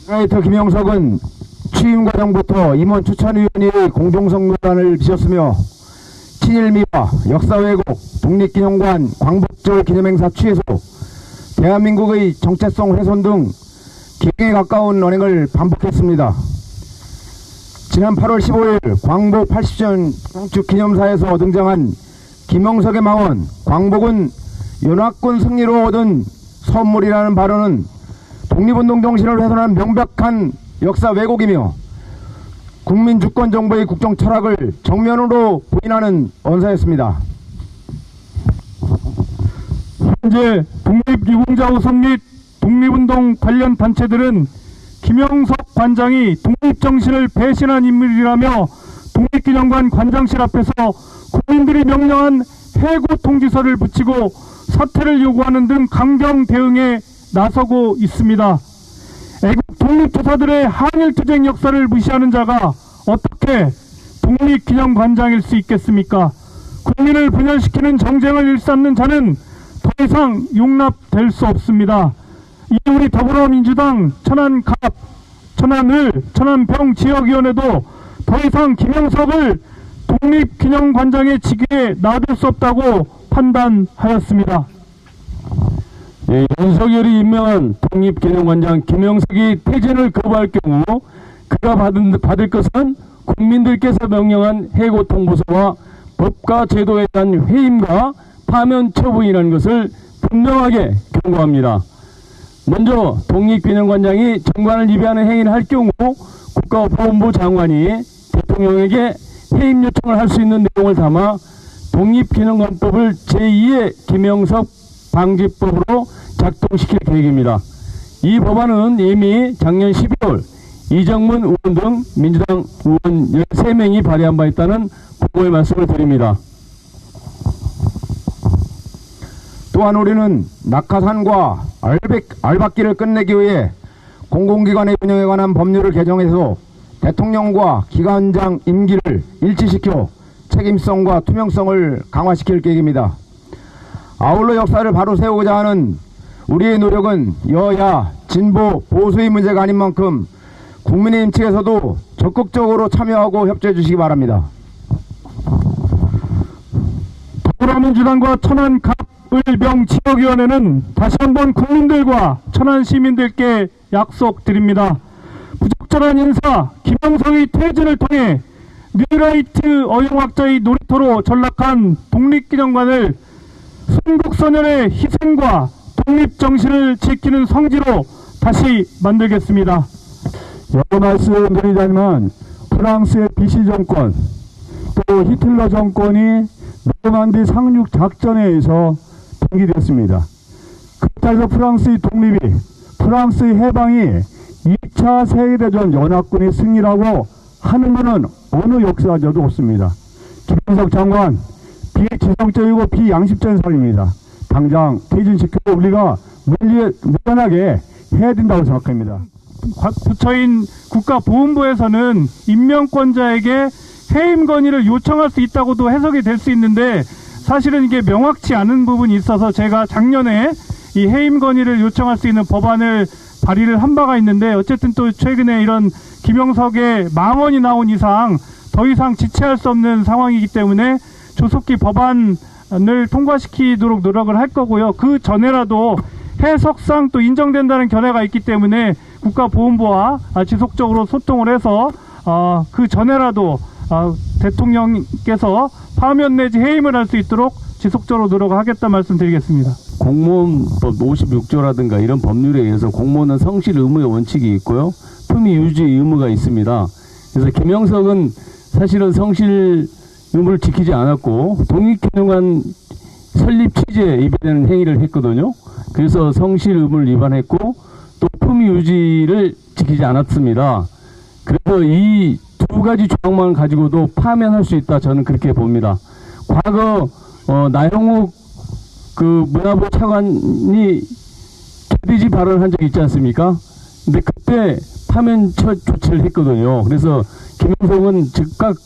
라이터 김영석은 취임 과정부터 임원 추천위원회의 공동성 논란을 빚었으며 친일미화, 역사 왜곡, 독립기념관, 광복절 기념행사 취소, 대한민국의 정체성 훼손 등 기행에 가까운 언행을 반복했습니다. 지난 8월 15일 광복 80주년 경축 기념사에서 등장한 김영석의 망언 광복은 연합군 승리로 얻은 선물이라는 발언은 독립운동 정신을 훼손한 명백한 역사 왜곡이며 국민 주권 정부의 국정 철학을 정면으로 부인하는 언사였습니다. 현재 독립유공자 우선 및 독립운동 관련 단체들은 김영석 관장이 독립정신을 배신한 인물이라며 독립기념관 관장실 앞에서 국민들이 명령한 해고 통지서를 붙이고 사퇴를 요구하는 등 강경 대응에 나서고 있습니다. 애국 독립투사들의 항일투쟁 역사를 무시하는 자가 어떻게 독립기념관장일 수 있겠습니까? 국민을 분열시키는 정쟁을 일삼는 자는 더 이상 용납될 수 없습니다. 이 우리 더불어민주당 천안갑, 천안을, 천안병 지역위원회도 더 이상 김영석을 독립기념관장의 직위에 놔둘 수 없다고 판단하였습니다. 예, 윤석열이 임명한 독립기념관장 김영석이 퇴진을 거부할 경우 그가 받을 것은 국민들께서 명령한 해고 통보서와 법과 제도에 대한 회임과 파면 처분이라는 것을 분명하게 경고합니다. 먼저 독립기념관장이 정관을 위배하는 행위를 할 경우 국가보훈부 장관이 대통령에게 해임 요청을 할 수 있는 내용을 담아 독립기념관법을 제2의 김영석 방지법으로 작동시킬 계획입니다. 이 법안은 이미 작년 12월 이정문 의원 등 민주당 의원 13명이 발의한 바 있다는 공고의 말씀을 드립니다. 또한 우리는 낙하산과 알박기를 끝내기 위해 공공기관의 운영에 관한 법률을 개정해서 대통령과 기관장 임기를 일치시켜 책임성과 투명성을 강화시킬 계획입니다. 아울러 역사를 바로 세우고자 하는 우리의 노력은 여야, 진보, 보수의 문제가 아닌 만큼 국민의힘 측에서도 적극적으로 참여하고 협조해 주시기 바랍니다. 더불어민주당과 천안갑을병 지역위원회는 다시 한번 국민들과 천안 시민들께 약속드립니다. 부적절한 인사 김영석의 퇴진을 통해 뉴라이트 어용학자의 놀이터로 전락한 독립기념관을 순국선열의 희생과 독립정신을 지키는 성지로 다시 만들겠습니다. 여러 말씀드리자면 프랑스의 비시 정권 또 히틀러 정권이 노르만디 상륙 작전에 의해서 동기되었습니다. 그때서 프랑스의 독립이 프랑스의 해방이 2차 세계대전 연합군의 승리라고 하는 것은 어느 역사자도 없습니다. 김영석 장관 비지성적이고 비양심적인 사람입니다. 당장 퇴진시키고 우리가 물러나게 해야 된다고 생각합니다. 부처인 국가보훈부에서는 임명권자에게 해임 건의를 요청할 수 있다고도 해석이 될 수 있는데 사실은 이게 명확치 않은 부분이 있어서 제가 작년에 이 해임 건의를 요청할 수 있는 법안을 발의를 한 바가 있는데 어쨌든 또 최근에 이런 김영석의 망언이 나온 이상 더 이상 지체할 수 없는 상황이기 때문에 조속히 법안을 통과시키도록 노력을 할 거고요. 그 전에라도 해석상 또 인정된다는 견해가 있기 때문에 국가보훈부와 지속적으로 소통을 해서 그 전에라도 대통령께서 파면 내지 해임을 할 수 있도록 지속적으로 노력을 하겠다 말씀드리겠습니다. 공무원법 56조라든가 이런 법률에 의해서 공무원은 성실 의무의 원칙이 있고요. 품위 유지 의무가 있습니다. 그래서 김영석은 사실은 성실 의무를 지키지 않았고 독립기념관 설립 취지에 위배되는 행위를 했거든요. 그래서 성실 의무를 위반했고 또 품위 유지를 지키지 않았습니다. 그래서 이 두 가지 조항만 가지고도 파면할 수 있다, 저는 그렇게 봅니다. 과거 나영욱 그 문화부 차관이 개돼지 발언한 적이 있지 않습니까? 근데 그때 파면 조치를 했거든요. 그래서 김영석은 즉각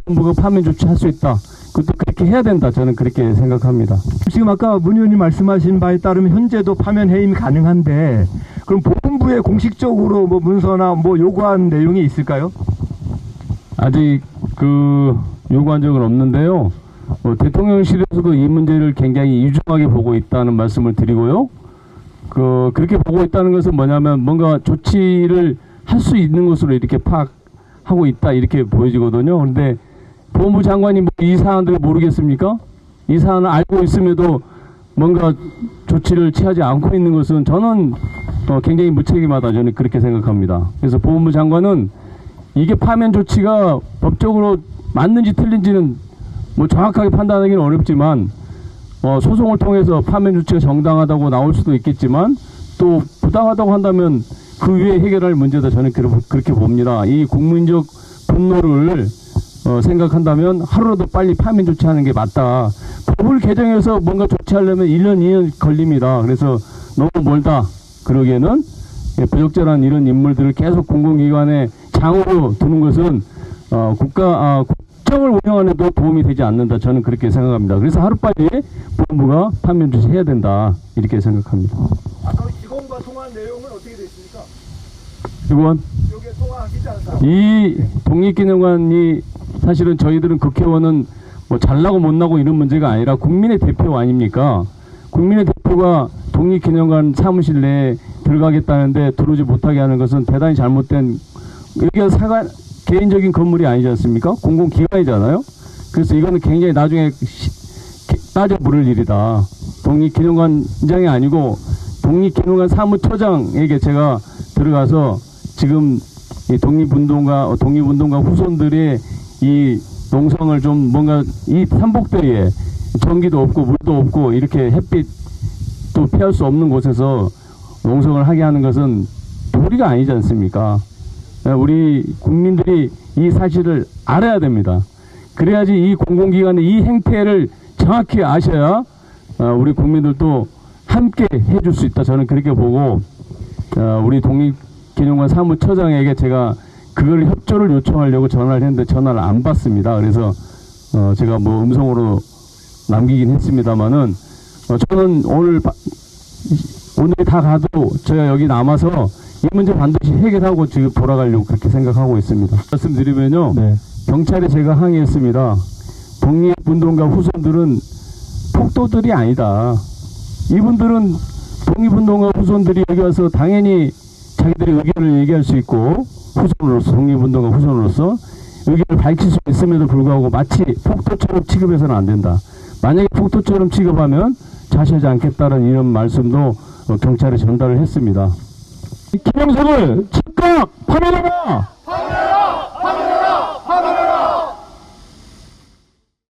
보훈부가 파면 조치할 수 있다. 그것도 그렇게 해야 된다, 저는 그렇게 생각합니다. 지금 아까 문 의원님 말씀하신 바에 따르면 현재도 파면 해임이 가능한데 그럼 보훈부 본부에 공식적으로 뭐 문서나 뭐 요구한 내용이 있을까요? 아직 그 요구한 적은 없는데요. 대통령실에서도 이 문제를 굉장히 유중하게 보고 있다는 말씀을 드리고요. 그렇게 보고 있다는 것은 뭐냐면 뭔가 조치를 할 수 있는 것으로 이렇게 파악하고 있다 이렇게 보여지거든요. 그런데 법무부 장관이 뭐 이 사안들을 모르겠습니까? 이 사안을 알고 있음에도 뭔가 조치를 취하지 않고 있는 것은 저는 굉장히 무책임하다 저는 그렇게 생각합니다. 그래서 법무부 장관은 이게 파면 조치가 법적으로 맞는지 틀린지는 뭐 정확하게 판단하기는 어렵지만 소송을 통해서 파면 조치가 정당하다고 나올 수도 있겠지만 또 부당하다고 한다면 그 위에 해결할 문제다 저는 그렇게 봅니다. 이 국민적 분노를 생각한다면 하루라도 빨리 파면 조치하는 게 맞다. 법을 개정해서 뭔가 조치하려면 1년, 2년 걸립니다. 그래서 너무 멀다. 그러기에는 부적절한 이런 인물들을 계속 공공기관의 장으로 두는 것은 국정을 운영하는 데 도움이 되지 않는다. 저는 그렇게 생각합니다. 그래서 하루빨리 본부가 파면 조치해야 된다. 이렇게 생각합니다. 아까 직원과 통화한 내용은 어떻게 됐습니까? 이건 여기에 통화하시지 않았다. 이 독립기념관이 사실은 저희들은 국회의원은 뭐 잘나고 못나고 이런 문제가 아니라 국민의 대표 아닙니까? 국민의 대표가 독립기념관 사무실 내에 들어가겠다는데 들어오지 못하게 하는 것은 대단히 잘못된 여기가 개인적인 건물이 아니지 않습니까? 공공기관이잖아요. 그래서 이거는 굉장히 나중에 따져 물을 일이다. 독립기념관장이 아니고 독립기념관 사무처장에게 제가 들어가서 지금 이 독립운동가 후손들의 이 농성을 좀 뭔가 이 삼복대에 전기도 없고 물도 없고 이렇게 햇빛도 피할 수 없는 곳에서 농성을 하게 하는 것은 도리가 아니지 않습니까? 우리 국민들이 이 사실을 알아야 됩니다. 그래야지 이 공공기관의 이 행태를 정확히 아셔야 우리 국민들도 함께 해줄 수 있다. 저는 그렇게 보고 우리 독립기념관 사무처장에게 제가 그걸 협조를 요청하려고 전화를 했는데 전화를 안 받습니다. 그래서 제가 뭐 음성으로 남기긴 했습니다만은 저는 오늘이 다 가도 제가 여기 남아서 이 문제 반드시 해결하고 지금 돌아가려고 그렇게 생각하고 있습니다. 말씀드리면요. 네. 경찰에 제가 항의했습니다. 독립운동가 후손들은 폭도들이 아니다. 이분들은 독립운동가 후손들이 여기 와서 당연히 자기들의 의견을 얘기할 수 있고 후손으로서 독립운동가 후손으로서 의견을 밝힐 수 있음에도 불구하고 마치 폭도처럼 취급해서는 안 된다. 만약에 폭도처럼 취급하면 자시하지 않겠다는 이런 말씀도 경찰에 전달을 했습니다. 김영석을 즉각 파면하라!